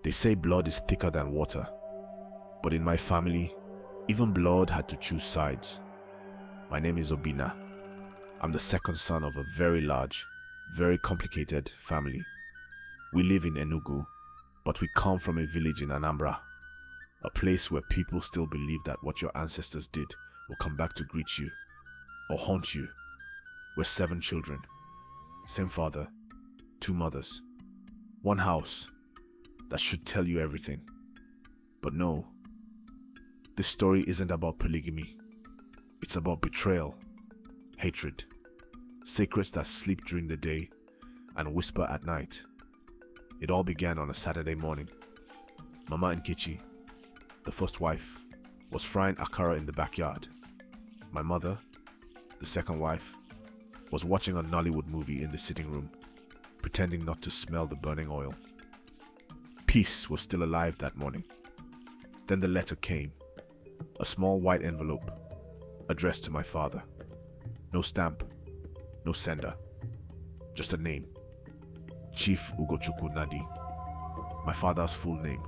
They say blood is thicker than water, but in my family, even blood had to choose sides. My name is Obinna. I'm the second son of a very large, very complicated family. We live in Enugu, but we come from a village in Anambra, a place where people still believe that what your ancestors did will come back to greet you or haunt you. We're 7 children, same father, 2 mothers, one house. That should tell you everything. But no, this story isn't about polygamy. It's about betrayal, hatred, secrets that sleep during the day and whisper at night. It all began on a Saturday morning. Mama Nkechi, the first wife, was frying akara in the backyard. My mother, the second wife, was watching a Nollywood movie in the sitting room, pretending not to smell the burning oil. Peace was still alive that morning. Then the letter came, a small white envelope, addressed to my father. No stamp, no sender, just a name. Chief Ugochukwu Nadi, my father's full name.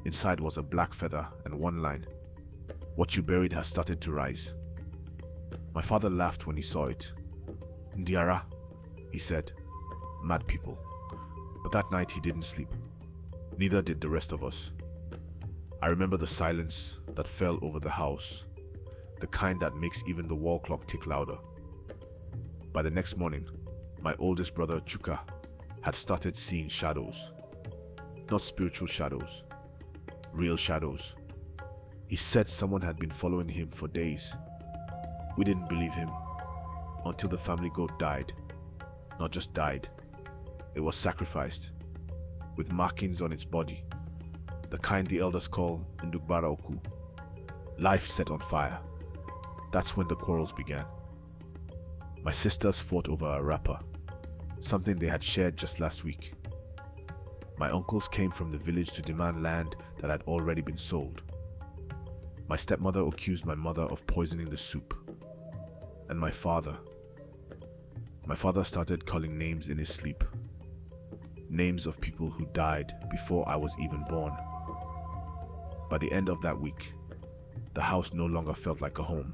Inside was a black feather and one line. What you buried has started to rise. My father laughed when he saw it. Ndiara, he said, mad people. But that night he didn't sleep. Neither did the rest of us. I remember the silence that fell over the house, the kind that makes even the wall clock tick louder. By the next morning, my oldest brother Chuka had started seeing shadows. Not spiritual shadows, real shadows. He said someone had been following him for days. We didn't believe him until the family goat died. Not just died, it was sacrificed, with markings on its body, the kind the elders call Ndugbara Oku. Life set on fire. That's when the quarrels began. My sisters fought over a wrapper, something they had shared just last week. My uncles came from the village to demand land that had already been sold. My stepmother accused my mother of poisoning the soup. And my father started calling names in his sleep. Names of people who died before I was even born. By the end of that week, the house no longer felt like a home.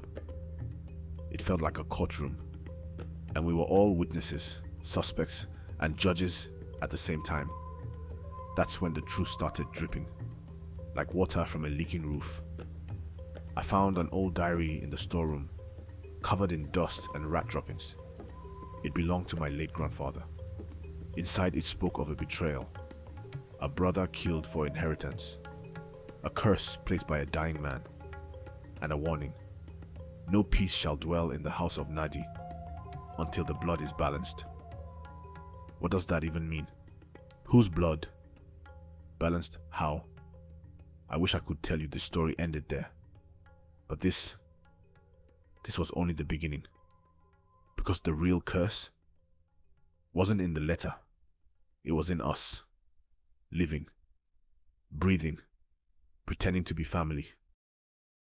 It felt like a courtroom, and we were all witnesses, suspects, and judges at the same time. That's when the truth started dripping, like water from a leaking roof. I found an old diary in the storeroom, covered in dust and rat droppings. It belonged to my late grandfather. Inside it spoke of a betrayal, a brother killed for inheritance, a curse placed by a dying man, and a warning. No peace shall dwell in the house of Nadi until the blood is balanced. What does that even mean? Whose blood? Balanced how? I wish I could tell you the story ended there. But this was only the beginning. Because the real curse wasn't in the letter. It was in us. Living, breathing, pretending to be family.